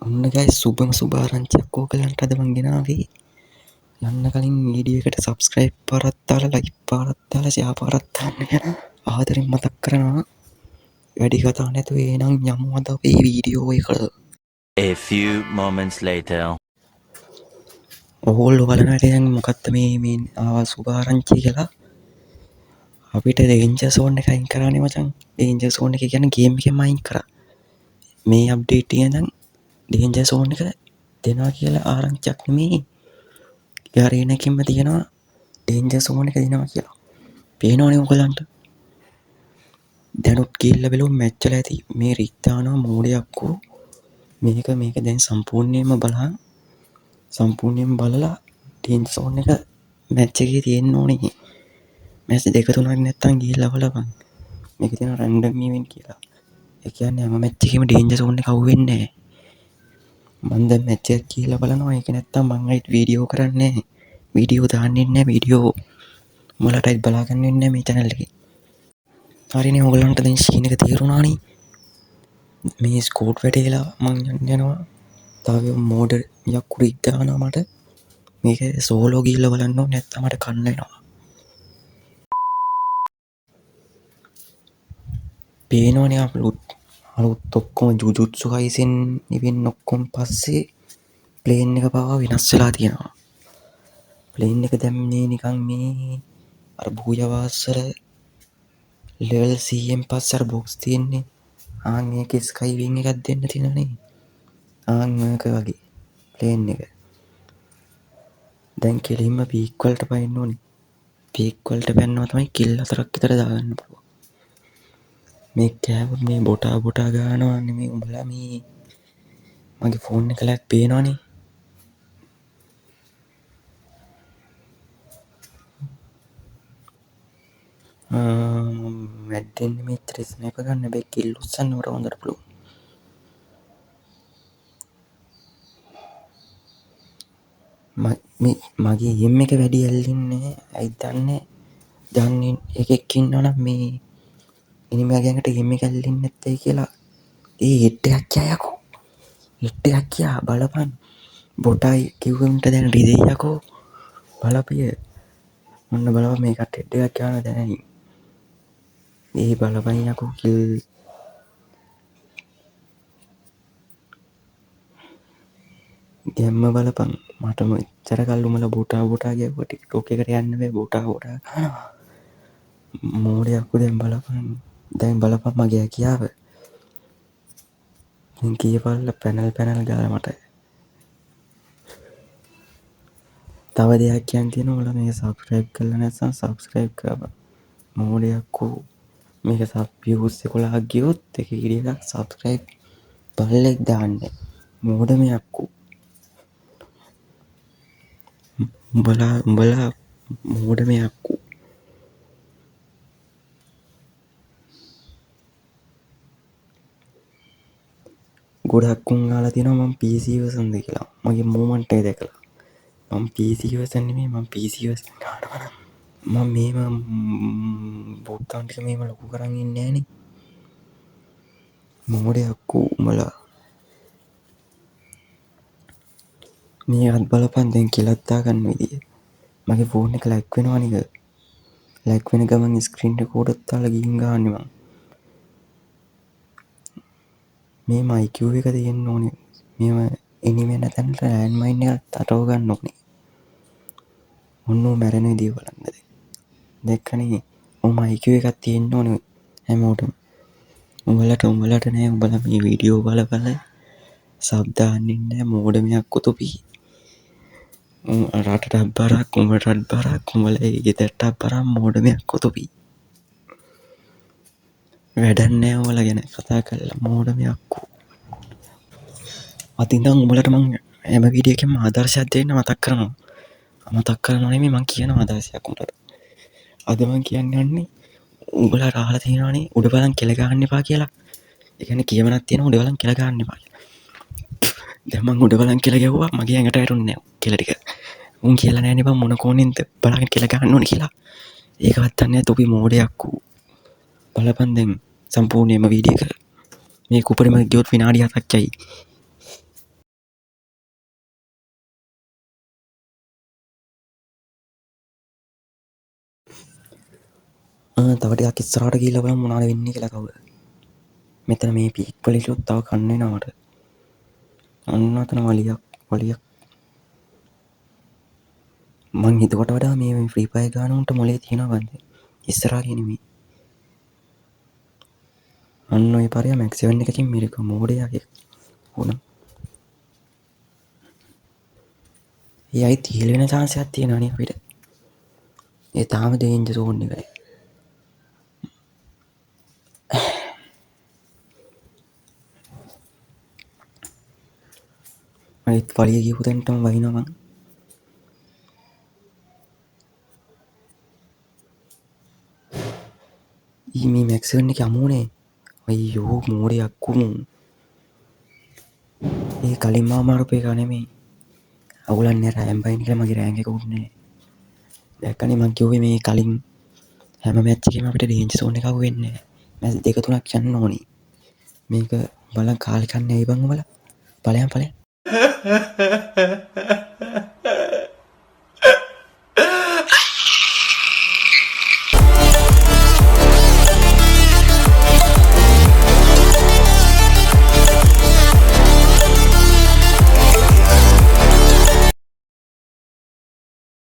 ඔන්න ගයිස් සුබම සුභාරංචියක් ඕගලන්ට අද මං ගෙනාවේ යන්න කලින් වීඩියෝ එකට සබ්ස්ක්‍රයිබ් පාරක් දාලා ලයික් පාරක් දාලා ෂෙයා පාරක් දාන්න කියලා ආදරෙන් මතක් කරනවා. වැඩි කතා නැතුව එහෙනම් යමු අද අපේ වීඩියෝ එකට. A few moments later. ඕගොල්ලෝ බලනවා දැන් මොකක්ද මේ සුභාරංචි කියලා අපිට ඩේන්ජර් සෝන් එක අයින් කරානේ මචං. ඩේන්ජර් සෝන් එක කියන්නේ ගේම් එකෙන්ම අයින් කරා. මේ අප්ඩේට් එක නම් ඩේන්ජර් සෝන් එක දෙනවා කියලා ආරංචියක් නෙමෙයි. ගාරේනකින්ම තියෙනවා ඩේන්ජර් සෝන් එක දෙනවා කියලා. පේනවනේ ඔයගලන්ට. දැනුත් ගිහිල්ලා බලමු මැච් වල ඇති මේ රික්තානවා මෝඩයක්කෝ. මේක දැන් සම්පූර්ණයෙන්ම බලලා ඩේන්ජර් සෝන් එක මැච් එකේ තියෙන්න ඕනේ. මැච් දෙක තුනක් නැත්තම් ගිහිල්ලා බලපන්. මේක තියෙන රැන්ඩම් ඉවෙන්ට් කියලා. ඒ කියන්නේ හැම මැච් එකෙම ඩේන්ජර් සෝන් එක අහුවෙන්නේ නැහැ. මම දැන් මැච් එක කියලා බලනවා. ඒක නැත්තම් මම අයිත් වීඩියෝ කරන්නේ නැහැ. වීඩියෝ දාන්නේ නැහැ. වීඩියෝ උඹලටයි බලා ගන්න ඉන්නේ මේ channel එකේ. හරිනේ ඔයගලන්ට දැන් සීන් එක තේරුණානේ. මේ ස්කෝඩ් වැඩේලා මං යනවා. තව මෝඩ් යකුරික් දානවා මට. මේක සෝලෝ ගිහිල්ලා බලන්න ඕනේ නැත්තම් මට කන්න වෙනවා. පේනවනේ අලුත් ඔක්කොම ජුජුත්සු කයිසෙන් ඉවෙන් ඔක්කොම පස්සේ ප්ලේන් එක පවා වෙනස් වෙලා තියෙනවා. ප්ලේන් එක දැම්මේ නිකන් මේ අර භූයවාසර ලෙවල් 100න් පස්සේ අර බොක්ස් තියෙන්නේ. මේකේ ස්කයි වින් එකක් දෙන්න තියෙනනේ. මේක වගේ ප්ලේන් එක. දැන් කෙලින්ම පීක් වලට පයින්න ඕනේ. පීක් වලට පැන්නවා තමයි කිල් 4ක් විතර දාගන්න පුළුවන්. මේ කෑවොත් මේ බොටා ගන්නවා නෙමෙයි උඹලා මේ මගේ ෆෝන් එක ලැග් පේනවනේ. මැඩ්ඩෙන්නේ මෙච්චර ස්නයිපර් ගන්න බෑ කිල් උස්සන්න මට හොඳට පුළුවන්. මගේ එම් එක වැඩි ඇල්ලින්නේ ඇයි දන්නේ එකෙක් ඉන්නවනම් මේ එනිමා ගෑන්ගට එම් එක ඇල්ලින්නේ නැත්තේ කියලා. හෙට් එකක් යකෝ. හෙට් එකක් කියා බලපන්. බොටයි කිව්වන්ට දැන් රිදෙයි යකෝ. බලපිය. ඔන්න බලපන් මේකට හෙට් එකක් යනවා දැන්. බලපන් යකෝ කිල් ගැම්ම බලපන්. මට මෙච්චර කල් උඹලා බොටා ගැව්වා ටික්ටොක් එකට යන්න බෑ බොටා කනවා. මෝඩයක්කෝ දැන් බලපන් මගේ කියාව. දැන් කියපල්ලා පැනල් ගාලා මට. තව දෙයක් කියන්න තියෙනවා. ඔයාලා මේක සබ්ස්ක්‍රයිබ් කරලා නැත්නම් සබ්ස්ක්‍රයිබ් කරපන්. මෝඩයක්කෝ මේක සබ් views 11ක් ගියොත් එක වීඩියෝ එකක් සබ්ස්ක්‍රයිබ් බල්ලෙක් දාන්න. මෝඩම යක්කෝ. උඹලා මෝඩම යක්කෝ. ගොඩක් උන් අහලා තියෙනවා මම PC version ද කියලා. මගේ මූමන්ට් එක දැකලා. මම PC version නෙමෙයි මම PC version ගන්නවා නම් මම මේව බොට්ටන් ටික මේව ලොකු කරන් ඉන්නේ නෑනේ. මෝඩයක්කෝ උඹලා. මේකත් බලපන් දැන් කියලාත් දාගන්න විදිය. මගේ ෆෝන් එක ලැග් වෙනවා නේද? ලැග් වෙන ගමන් ස්ක්‍රීන් රෙකෝඩර් දාලා ගිහින් ගහන්නේ මම. මේ මයික් එක තියෙන්න ඕනේ. මේව එනිමේ නැතනට ලෑන්ඩ් මයින් එකක් අටව ගන්න ඕනේ. ඔන්න මැරෙන විදිය බලන්න දැන්. දැක්කනේ? මයික් එකක් තියෙන්න ඕනේ හැමෝටම. උඹලට නෑ උඹලා මේ වීඩියෝ බල සබ් දාන්නේ නැහැ මෝඩම යක්කෝ තොපි. රටට බරක් උඹටත් බරක් උඹලා ගෙදරට බරක් මෝඩම යක්කෝ තොපි. වැඩක් නෑ උඹලා ගැන කතා කරලා මෝඩම යක්කෝ. අතින්දන් උඹලට මං හැම වීඩියෝ එකෙම ආදර්ශයක් දෙන්න මතක් කරනවා නෙමෙයි මං කියන ආදර්ශයක් උඹලට. අද මං කියන්න යන්නේ උඹලා අහලා තියෙනවනේ උඩ බලන් කෙල ගහන්න එපා කියලා. ඒ කියන්නේ කියවනක් තියෙනවා උඩ බලන් කෙල ගහන්න එපා කියලා. දැන් මං උඩ බලන් කෙල ගැව්වා මගේ ඇඟට වැටුන්නේ නැහැ කෙල ටික. උන් කියලා නෑනේ බං මොන කෝණෙන්ද බලන් කෙල ගහන්න ඕනේ කියලා. ඒකවත් දන්නේ නැහැ තොපි මෝඩයක්කෝ. බලපන් දැන් සම්පූර්ණයෙන්ම වීඩියෝ එක. මේක උඩරිම ගියොත් විනාඩි 7ක් යයි. තව ටිකක් ඉස්සරහට ගිහිල්ලා බලමු මොනවද වෙන්නේ කියලා කවුද. මෙතන මේ පීක් වල ඉලුත් තව කන්න එනවාට. අන්න අතන වලියක්. මං හිතුවට වඩා මේ ෆ්‍රී ෆයර් ගන්න උන්ට මොලේ තියෙනවා බන්ද. ඉස්සරහට එනිමි. අන්න ඔය පාරිය මැක්ස් 7 එකකින් මිරික මෝඩයාගේ වුණා. එයයි තීල් වෙන chance එකක් තියෙනවා නේ අපිට. ඒ තාම danger zone එකයි. අනිත් වලිය ගිහපු තැනටම වහිනවා මං. මේ මැක්ස් 7 එකේ අමුනේ. අයියෝ මෝඩයක් කුමු. ඒ කලින් මාව මාරපු එක නෙමෙයි. අවුලන්නේ රෑම් බයින් කියලා මගේ රෑන්ක් එක උන්නේ. දැක්කනේ මං කිව්වේ මේ කලින් හැම මැච් එකේම අපිට ඩේන්ජර් zone එක අහු වෙන්නේ නැහැ. මැච් දෙක තුනක් යන්න ඕනි. මේක බලන් කාලේ කන්නේ ඇයි බං උඹලා? ඵලයන්.